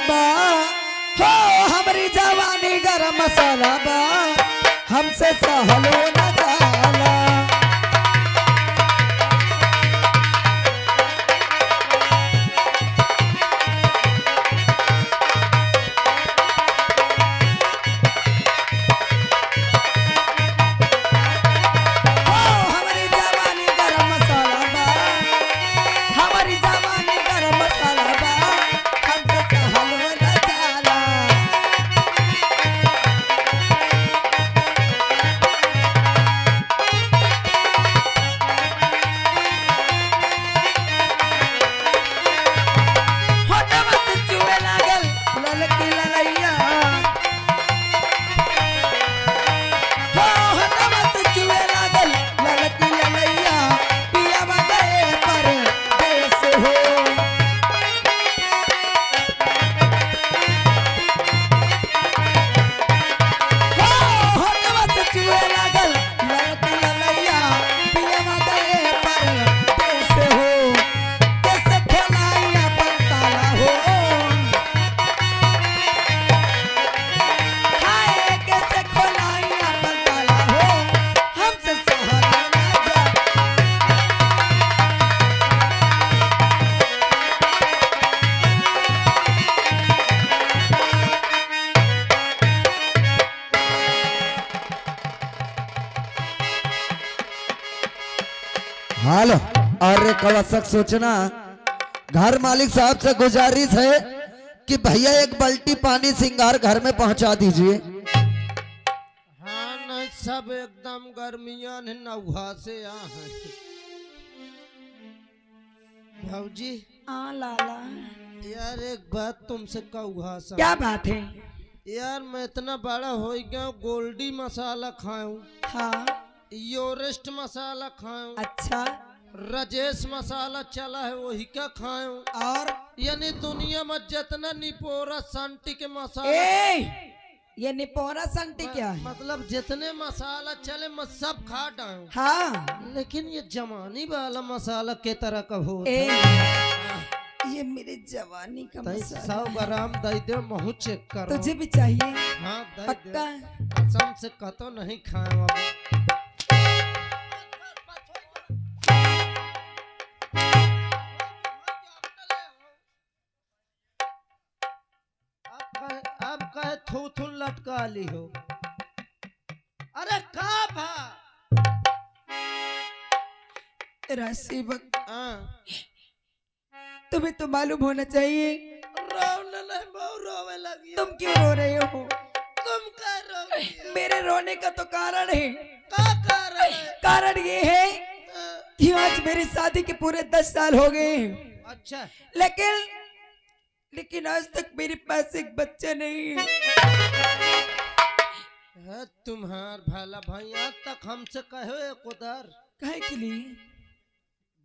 बा हो हमारी जवानी गरम मसाला बा हमसे सहलो न जाला। हालो और एक आवश्यक सूचना, घर मालिक साहब से गुजारिश है कि भैया एक बाल्टी पानी सिंगार घर में पहुंचा दीजिए। हाँ नहीं सब एकदम गर्मियां है नौहा से यहाँ है। भौजी हाँ लाला यार एक बात तुमसे कहूँ सा। क्या बात है? यार मैं इतना बड़ा हो गया गोल्डी मसाला खाऊं, हाँ योरेस्ट मसाला खाऊं, अच्छा राजेश मसाला चला है वही का खाऊं, और यानी दुनिया में जितना निपोरा संटी के मसाला ये निपोरा संटी क्या है? मतलब जितने मसाला चले मैं सब खा डाऊं, हाँ लेकिन ये जमानी वाला मसाला के तरह का हो ये मेरे जवानी का तई मसाला 100 ग्राम दे दे महू चेक करो। तुझे भी चाहिए? हाँ दे पक्का? दे कसम से कतो नहीं खाए अब कहे थू थू लटका ली हो। अरे का भा राशि वक्त हाँ तुम्हें तो मालूम होना चाहिए। रोने नहीं बहु रोवे लगी। तुम क्यों रो रहे हो? तुम क्या रो? मेरे रोने का तो कारण है। का कारण है? कारण ये है कि आज मेरी शादी के पूरे 10 साल हो गए हैं। अच्छा लेकिन आज तक मेरे पास एक बच्चा नहीं है। तुम्हार भाला भाई आज तक हमसे कहो एक उधर काहे के लिए?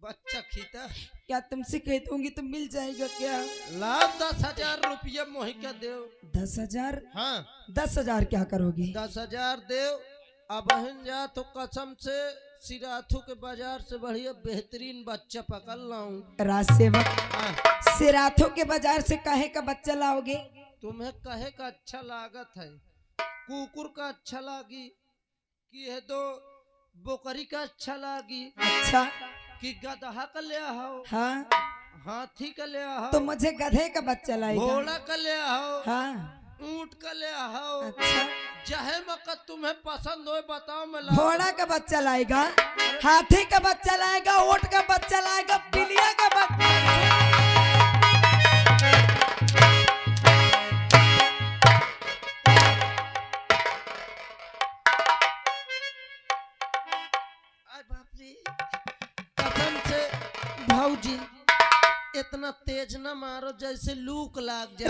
बच्चा खीता क्या तुमसे कह दूंगी तो मिल जाएगा क्या? लाओ 10,000 रुपया मोहि के दो। 10,000? हाँ 10,000 क्या करोगी? 10,000 दे। अब बहन जा तो कसम से सिराथू के बाजार से बढ़िया बेहतरीन बच्चा पकड़ लाऊं। रात से वक्त सिराथों के बाजार से काहे का बच्चा लाओगे? तुम्हें कहे का अच्छा लागत है? कुकुर का अच्छा लागी कि है दो बोकरी का अच्छा लागी? अच्छा कि गधा का ले आओ, हाँ हाथी का ले आओ, तो मुझे गधे का बच्चा लाएगा। घोड़ा का ले आओ, हाँ ऊंट का ले आओ। अच्छा चाहे मकर तुम्हें पसंद हो बताओ मैं घोड़ा का बच्चा लाएगा, हाथी का बच्चा लाएगा, ऊंट का बच्चा लाएगा, बिल्लिया का बच्चा। कसम से भाऊजी इतना तेज न मारो जैसे लूक लाग जाए।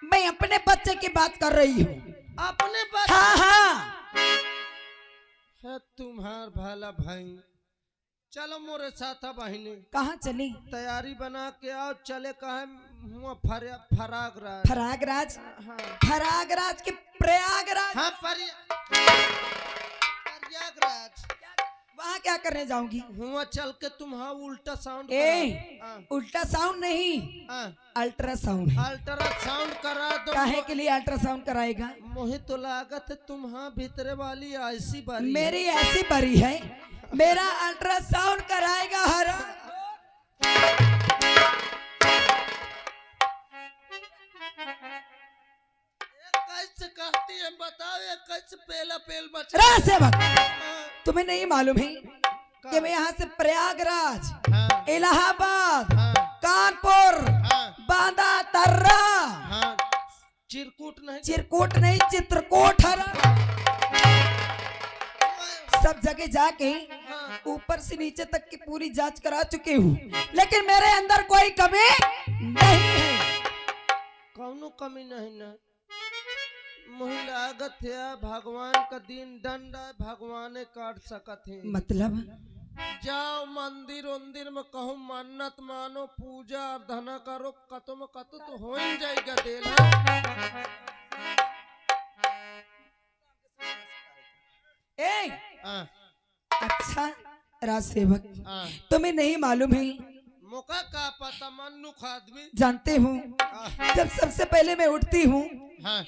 मैं अपने बच्चे की बात कर रही हूँ। अपने बच्चे? हाँ हाँ है तुम्हार भाला भाई। चलो मोरे साथ बहिनी। कहाँ चली? तैयारी बना के आओ, चले कहे फरागराज। फरागराज? हाँ फरागराज के प्रयागराज? हाँ प्रयागराज। वहाँ क्या करने जाऊंगी? हुआ चल के तुम्हारा उल्टा साउंड उल्टा साउंड नहीं, अल्ट्रासाउंड। अल्ट्रासाउंड करा दो। काहे के लिए अल्ट्रासाउंड कराएगा? मुझे तो लागत है तुम्हारा भीतरे वाली ऐसी बारी मेरी ऐसी बरी है, मेरा अल्ट्रासाउंड कराएगा हरा। कैसे कहती है बताओ, ये कैसे पेला पेल बच सेवक, तुम्हें नहीं मालूम है कि मैं यहाँ से प्रयागराज, इलाहाबाद, कानपुर, बांदा तर्रा, चिरकूट नहीं चित्रकूट हरा, सब जगह जाके ऊपर से नीचे तक की पूरी जांच करा चुकी हूँ, लेकिन मेरे अंदर कोई कमी नहीं है। कौनो कमी नहीं ना, मुझे लागत है भगवान का दिन दंड है, भगवान काट सकत है। मतलब जाओ मंदिर उंदिर में कहूँ मन्नत मानो, पूजा अर्धना करो, कतो में कतो तो हो ही जाएगा देला। अच्छा राज सेवक, तुम्हें नहीं मालूम है? मौका का पता मनुख आदमी जानते हूँ, जब सबसे पहले मैं उठती हूँ हाँ।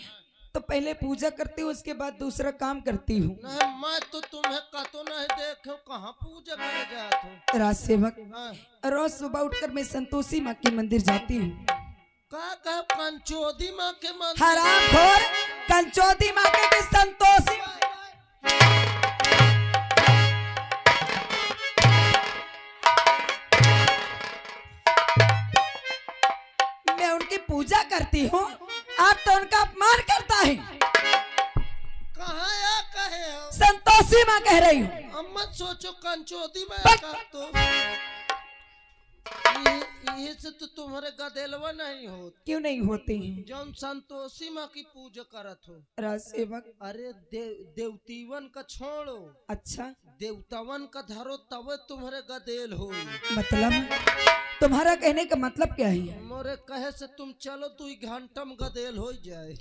तो पहले पूजा करती हूँ, उसके बाद दूसरा काम करती हूँ। नहीं मैं तो तुम्हें कतो नहीं देखो, कहाँ पूजा करे जात हो। राज सेवक, हाँ। रोज सुबह उठकर मैं संतोषी माँ के मंदिर जाती हूँ। का कंचोदी माँ के मंदिर? हराम खोर, कंचोदी माँ के संतोषी। मैं उनकी पूजा करती हूँ, आप तो उनका अपमान करता है। कहाँ या कहे हो? संतोषी माँ कह रही हूँ। अब मत सोचो कंचोदी माँ का तो ये से तो तुम्हारे गदेलवा नहीं हो। क्यों नहीं होते हैं? जौन संतोषी माँ की पूजा करत हो। राज सेवक, अरे देवतीवन का छोड़ो, अच्छा देवतावन का धरो तब तुम्हारे गदेल हो। मतलब तुम्हारा कहने का मतलब क्या है? मोरे कहे से तुम चलो 2 घंटा में गदेल हो जाए।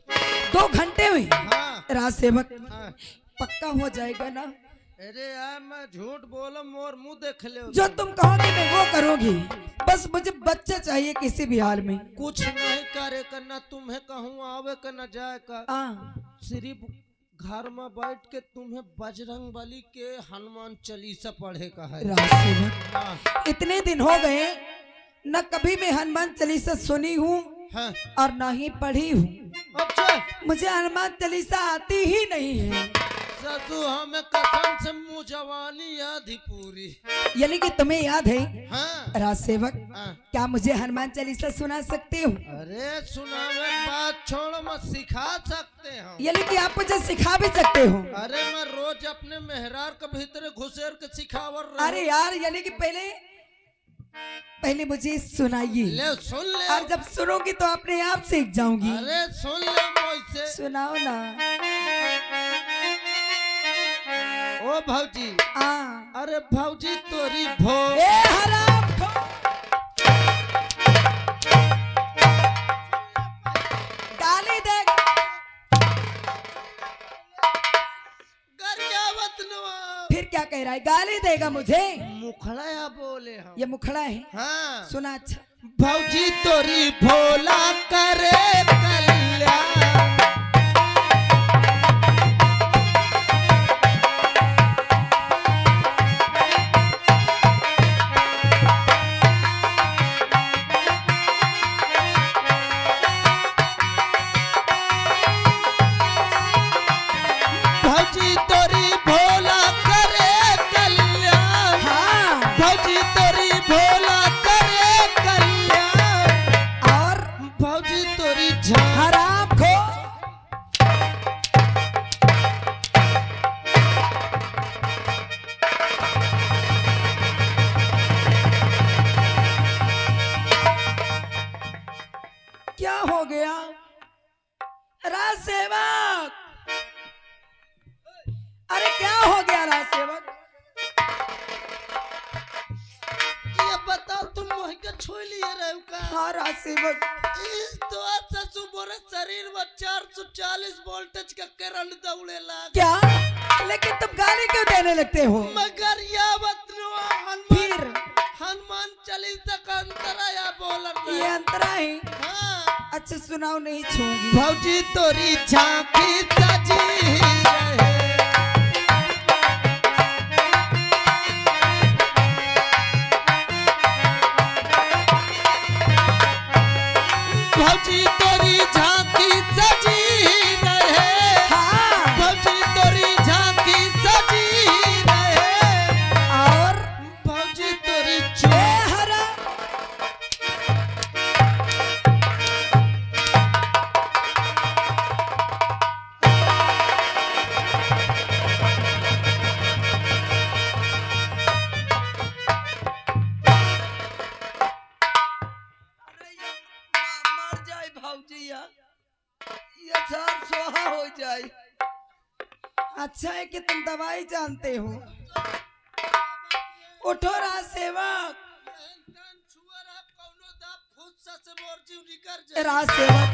2 घंटे में? हाँ। राज सेवक, हाँ। पक्का हो जाएगा ना? अरे यार मैं झूठ बोला, मोर मुंह देख ले। जो तुम कहोगे मैं वो करूंगी, बस मुझे बच्चा चाहिए किसी भी हाल में। कुछ नहीं करे करना, तुम्हें कहूँ आवे का न जाए का, सिर्फ घर में बैठ के तुम्हें बजरंग बली के हनुमान चालीसा पढ़े का है। राज सेवक, इतने दिन हो गए न कभी मैं हनुमान चालीसा सुनी हूँ और न ही पढ़ी हूँ। अच्छा, मुझे हनुमान चालीसा आती ही नहीं है। सदु हमें कसम से मुँह जवानी याद ही पूरी। यानी कि तुम्हें याद है? हाँ। राज सेवक, हाँ। क्या मुझे हनुमान चालीसा सुना सकते हो? अरे सुनावे बात छोड़ो, मत सिखा सकते हो। यानी कि आप मुझे सिखा भी सकते हो? अरे मैं रोज अपने मेहरार के भीतर घुसेर के सिखावर। अरे यार, यानी कि पहले मुझे सुनाइए। ले सुन ले, और जब सुनोगी तो अपने आप सीख जाऊंगी। अरे सुन ले मुझसे। सुनाओ ना। ओ भौजी। अरे भौजी तोरी भो। ए हराम गाली दे। फिर क्या कह रहा है? गाली देगा मुझे? मुखड़ा या बोले हम? ये मुखड़ा है। हाँ। सुना। अच्छा, भौजी तोरी भोला करे कल्याण। क्या हो गया राज सेवक? अरे क्या हो गया राज सेवक? ये बताओ तुम मोह के छोड़ लिए रहे का? हाँ राज सेवक, इस तो अच्छा सुबह तुम्हारे शरीर में 440 वोल्टेज का करंट दौड़े लगा। क्या? लेकिन तुम गाली क्यों देने लगते हो? मगर फिर हनुमान चालीसा का अंतरा या बोलर ये अंतरा है। हाँ। अच्छा सुनाओ, नहीं छूंगी। भौजी तोरी झांकी सजी रहे, भौजी तोरी झांकी सजी रहे। हाँ। भौजी तोरी झांकी सजी रहे, और भौजी तोरी ए हरा मर जाए भौजी ये सब सोहा हो जाए। अच्छा है कि तुम दवाई जानते हो। उठो राज सेवक। राज सेवक,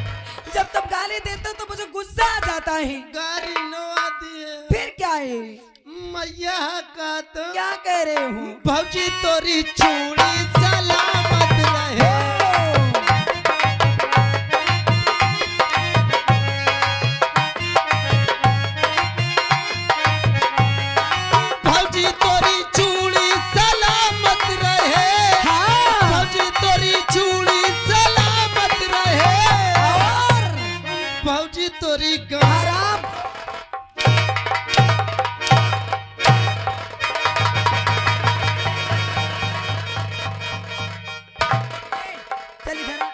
जब तुम गाली देते हो तो मुझे गुस्सा आ जाता है। गाड़ी नवा दिए फिर क्या है? मैया का तो क्या कह रहे हो? भौजी तोरी चूड़ी सलामत रहे, भौजी तोरी चूड़ी सलामत रहे। हाँ। भौजी तोरी चूड़ी सलामत रहे, और भौजी तोरी हराम चल इधर आ।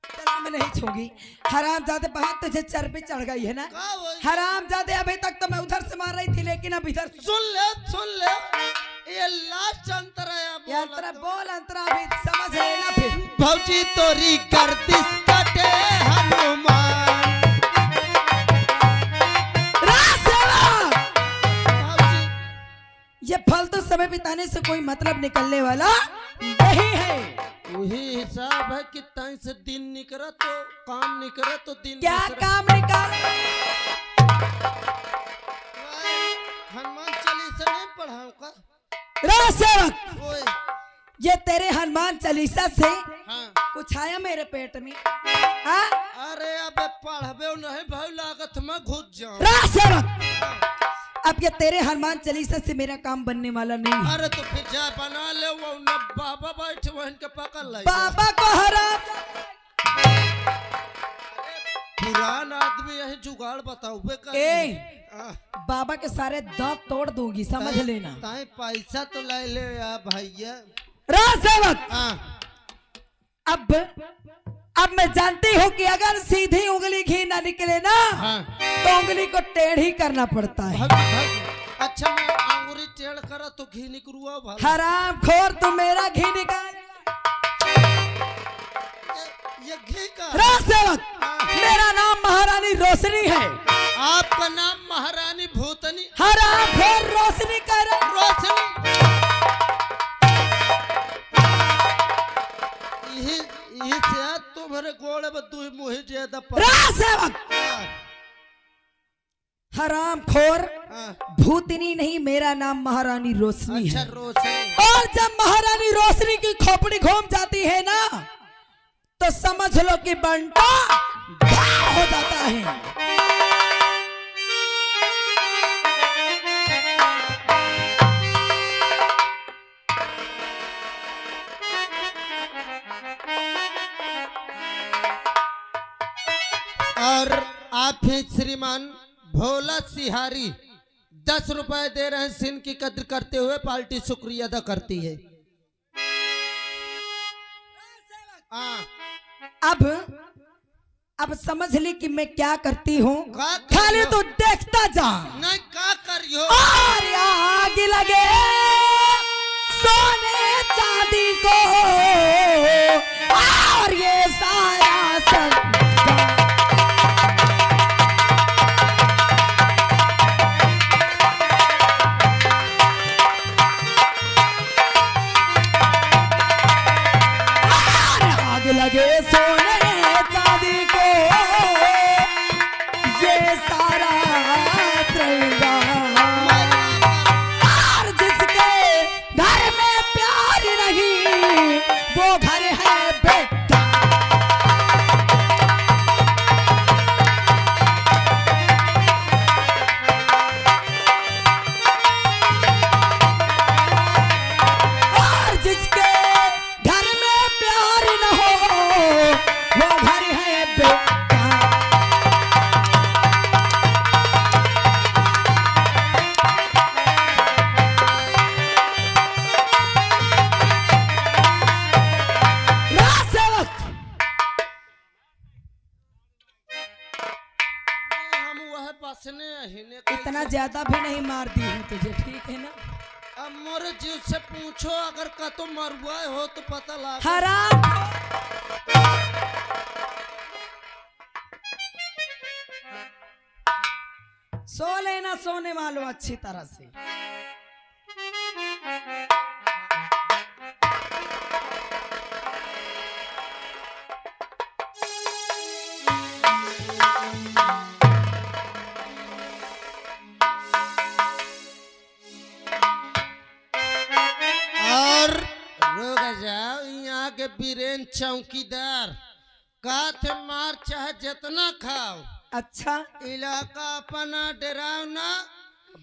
चल मैं नहीं छूंगी। हराम जादे बहुत तुझे चर्बी चढ़ गई है ना? हराम जादे अभी तक तो मैं उधर से मार रही थी, लेकिन अब इधर सुन ले ये लास्ट अंतरा ये अंतरा बोल, अंतरा अभी समझ लेना। फिर भौजी तोरी गर्दिश कटे हनुमान, राज सेवक, भौजी ये फालतू समय बिताने से कोई मतलब निकलने वाला नहीं है। वही हिसाब है कि तई से दिन निकला तो काम निकला तो दिन क्या दूसरा। काम निकाल? हनुमान चालीसा नहीं पढ़ाऊं का? राज सेवक, ओए ये तेरे हनुमान चालीसा से हाँ। कुछ आया मेरे पेट में? हाँ? अरे अबे पढ़बे नहीं भाई, लागत में घुस जाऊं। राज सेवक, अब ये तेरे हनुमान चालीसा से मेरा काम बनने वाला नहीं है। अरे तो फिर जा बना ले, वो न बाबा बैठे वहन के पकड़ ले। बाबा को हराम पुरान आदमी यही जुगाड़ बताओ बे कर। बाबा के सारे दांत तोड़ दूंगी, समझ लेना। ताई पैसा तो ले ले या भैया। राज सेवक, हाँ। अब मैं जानती हूँ कि अगर सीधी उंगली घी ना निकले ना हाँ। तो उंगली को टेढ़ी करना पड़ता है। अच्छा मैं अंगूरी टेढ़ करा तो घी निकलुआ भाई। हराम खोर, तू मेरा घी निकाल। ये घी का राज सेवक, मेरा नाम महारानी रोशनी है। आपका नाम महारानी भूतनी? हराम खोर, रोशनी कर रोशनी। यही से तुम्हारे गोड़े में तू मुझे ज्यादा राज सेवक, हराम खोर, भूतनी नहीं, मेरा नाम महारानी रोशनी अच्छा है। रोशनी। और जब महारानी रोशनी की खोपड़ी घूम जाती है ना तो समझ लो कि बंटा गायब हो जाता है। और आप ही श्रीमान भोला सिहारी 10 रुपए दे रहे हैं। सिन की कद्र करते हुए पार्टी शुक्रिया अदा करती है। अब समझ ली कि मैं क्या करती हूँ। का करियो? खाली तू देखता जा। नहीं का करियो? और आग लगे सोने चांदी को, और ये सारा संसार आग लगे सोने घर है बेटा। और जिसके घर में प्यार न हो वो घर है बेटा। इतना ज्यादा भी नहीं मार दी हूँ तुझे, ठीक है ना? अब मोरे जीव से पूछो, अगर का तो मरवा हो तो पता लगा। हराम। सो लेना सोने वालों अच्छी तरह से। के बीरेन चौकीदार का थे मार चाहे जितना खाओ। अच्छा, इलाका अपना डराओ ना।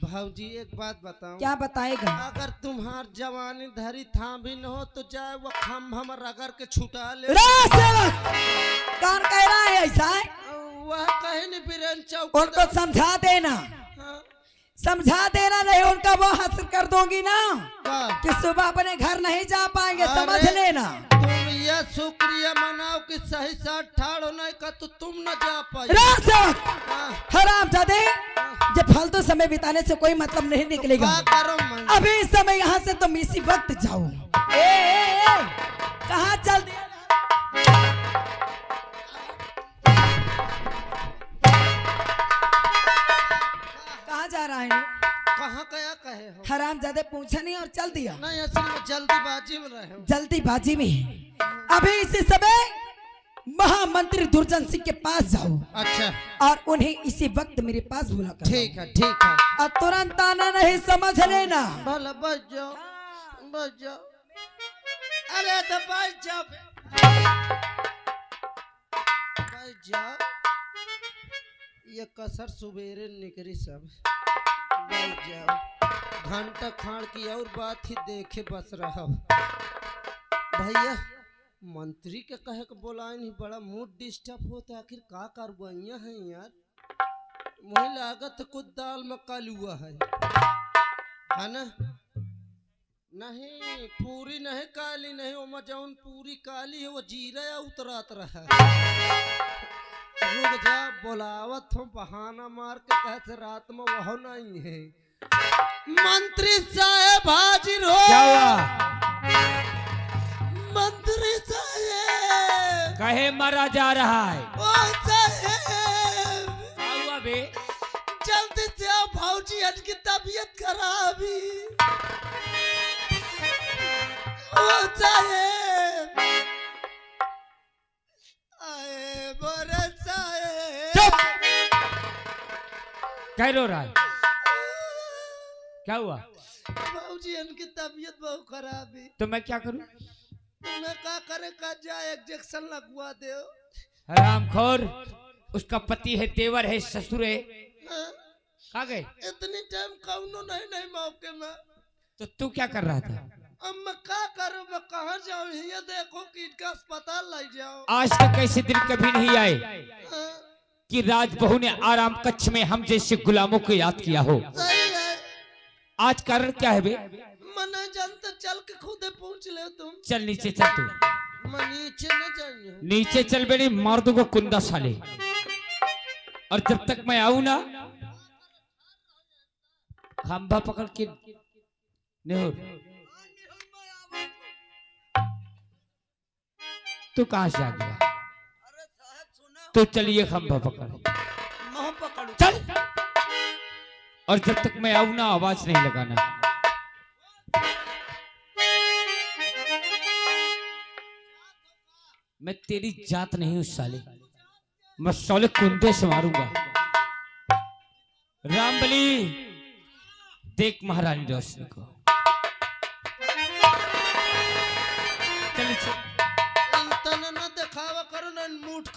भाऊजी एक बात बताओ। क्या बताएगा? अगर तुम्हार जवानी धरी था भी न हो तो जाए वो खम्भा में रगड़ के छुटा ले। कौन कह रहा है ऐसा? वह कहे नहीं बीरेन चौकीदार। उनको समझा देना। हाँ? समझा देना, नहीं उनका वो हासिल कर दूंगी ना कि सुबह अपने घर नहीं जा पाएंगे, समझ लेना। तुम यह शुक्रिया मनाओ कि सही साथ ठाड़ होने का तो तुम न जा पाए। हराम जादे, जब फालतू समय बिताने से कोई मतलब नहीं निकलेगा। अभी इस समय यहाँ से तुम इसी वक्त जाओ। कहाँ चल दिया? जा रहा है? कहाँ गया कहे हो? हराम ज्यादा पूछा नहीं और चल दिया। नहीं, असल में जल्दीबाजी में रहे हो। जल्दीबाजी में अभी इसी समय महामंत्री दुर्जन सिंह के पास जाओ। अच्छा। और उन्हें इसी वक्त मेरे पास बुला कर। ठीक है, ठीक है। और तुरंत आना नहीं, समझ लेना। भला बच जाओ, बच जाओ। अरे तो बच जाओ, बच जाओ। ये कसर सुबेरे निकली सब। घंटा खान की और बात ही देखे बस रहा। भैया मंत्री के कहे के बोला नहीं, बड़ा मूड डिस्टर्ब होता है। आखिर का कारवाइया है यार? मुझे लागत कुछ दाल में कालुआ है ना? नहीं पूरी नहीं काली नहीं, वो जौन पूरी काली है वो जीरा उतरात रहा। रुक जा, बोलावत हो, बहाना मार के कहते रात में वह नहीं है। मंत्री साहब हाजिर हो। क्या हुआ? मंत्री साहब कहे मरा जा रहा है? ओ साहब क्या हुआ बे? जल्दी से आओ, भाऊजी की तबीयत खराब है। ओ साहब आए बोरे साहब। चुप! क्या रो रहा है? क्या हुआ? भाऊजी इनकी तबीयत बहुत खराब है। तो मैं क्या करूं? तुम्हें क्या करे का जाए, इंजेक्शन लगवा दे। हरामखोर, उसका पति है, देवर है, ससुर है। कहाँ गए? इतनी टाइम कौनो नहीं मौके में। तो तू क्या कर रहा था? अब मैं क्या करूं? मैं कहाँ जाऊं? ये देखो कि इनका अस्पताल ले जाओ। आज तक ऐसे दिन कभी नहीं आए कि राजबहू ने आराम कक्ष में हम जैसे गुलामों को याद किया हो। सही है। आज कारण क्या है बे? मैं नहीं जानता, चल के खुद पूछ ले तुम। चल नीचे चल तू। मैं नीचे न जाऊं। नीचे चल बेटी, मार दूंगा कुंदा साले। और जब तक मैं आऊं ना, खंभा पकड़ के नेहुर। तू कहां से आ गया? तो चलिए खंभा पकड़। चल। और जब तक मैं आऊं ना, आवाज नहीं लगाना। मैं तेरी जात नहीं हूं साले, मैं साले कुंदे से मारूंगा। रामबली देख महारानी रोशनी को। चल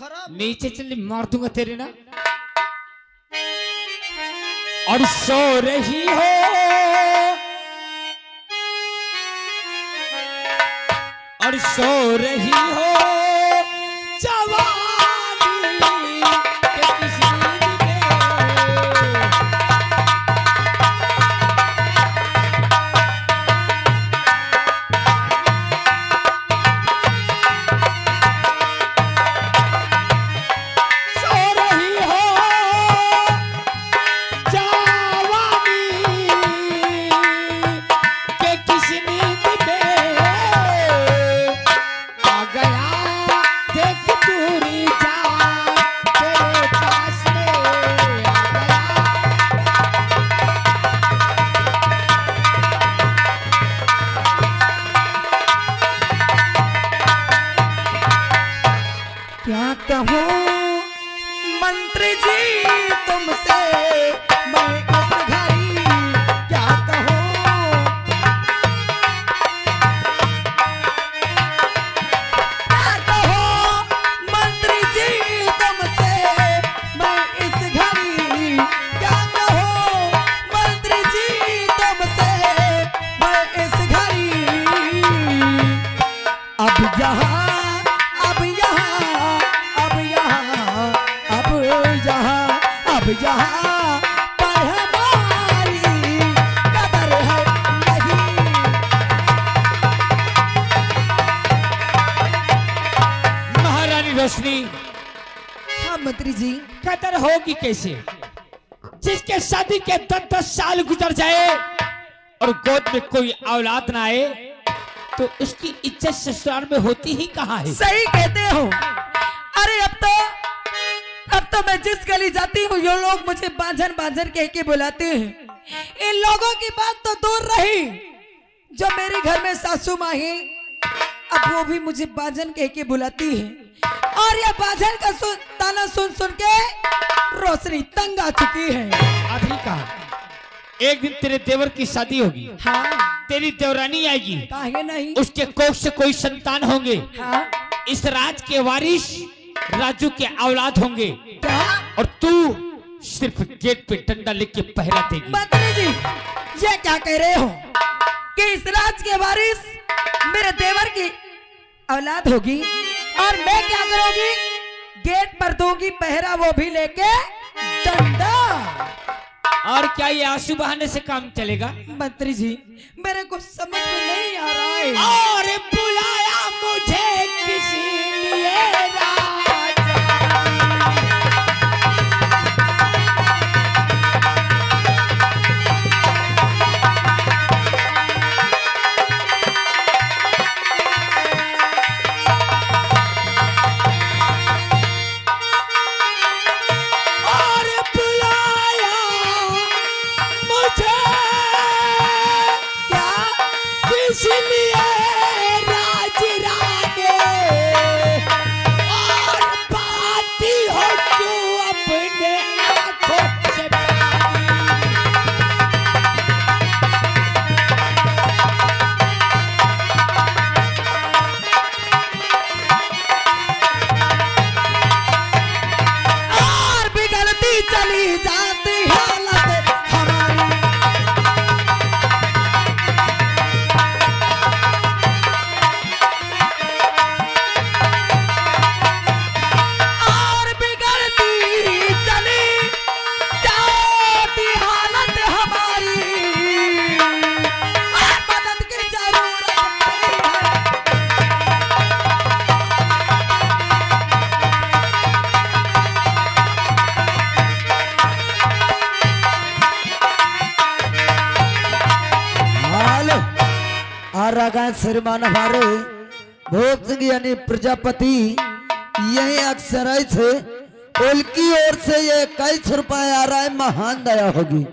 खराब नीचे चल मार दूंगा तेरे ना। और सो रही हो और सो रही हो जवानी के किसी में। सो रही हो जवानी के किसी नींद में। आ गया देख दूरी जा तेरे पास में आ गया। क्या कहूँ मंत्री जी तुमसे मैं इस घड़ी, क्या कहूँ मंत्री जी तुमसे मैं इस घड़ी, क्या कहूँ मंत्री जी तुमसे मैं इस घड़ी। अब यहाँ अब यहाँ अब यहाँ अब यहाँ अब यहाँ पर हमारी कदर है नहीं। महारानी रोशनी, हाँ मंत्री जी, कदर होगी कैसे जिसके शादी के 10-10 साल गुजर जाए और गोद में कोई औलाद ना आए, तो उसकी इज्जत ससुराल में होती ही कहाँ है। सही कहते हो। अरे अब तो मैं जिस गली जाती हूँ ये लोग मुझे बांझन बांझन कह के बुलाते हैं। इन लोगों की बात तो दूर रही, जो मेरे घर में सासू माँ है अब वो भी मुझे बांझन कह के बुलाती है। और ये बांझन का ताना सुन सुन के रोशनी तंग आ चुकी है। अभी कहा एक दिन तेरे देवर की शादी होगी, हाँ तेरी देवरानी आएगी, काहे नहीं। उसके कोख से कोई संतान होंगे, हाँ इस राज के वारिस राजू के औलाद होंगे, क्या और तू सिर्फ गेट पे डंडा लेके पहरा देगी। मंत्री जी ये क्या कह रहे हो कि इस राज के वारिस मेरे देवर की औलाद होगी और मैं क्या करूंगी, गेट पर दूंगी पहरा, वो भी लेके डंडा। और क्या ये आंसू बहाने से काम चलेगा? मंत्री जी मेरे को समझ में नहीं आ रहा है। और बुलाया मुझे किसी लिए राजा। इसलिए राज रागे और पाती हो क्यों अपने आंखों से पानी। और बिगड़ती चली जाती हालत हमारी। श्रीमान हमारे भोग सिंह यानी प्रजापति यही अक्सर से उनकी ओर से ये 21 रुपए आ रहा है, महान दया होगी।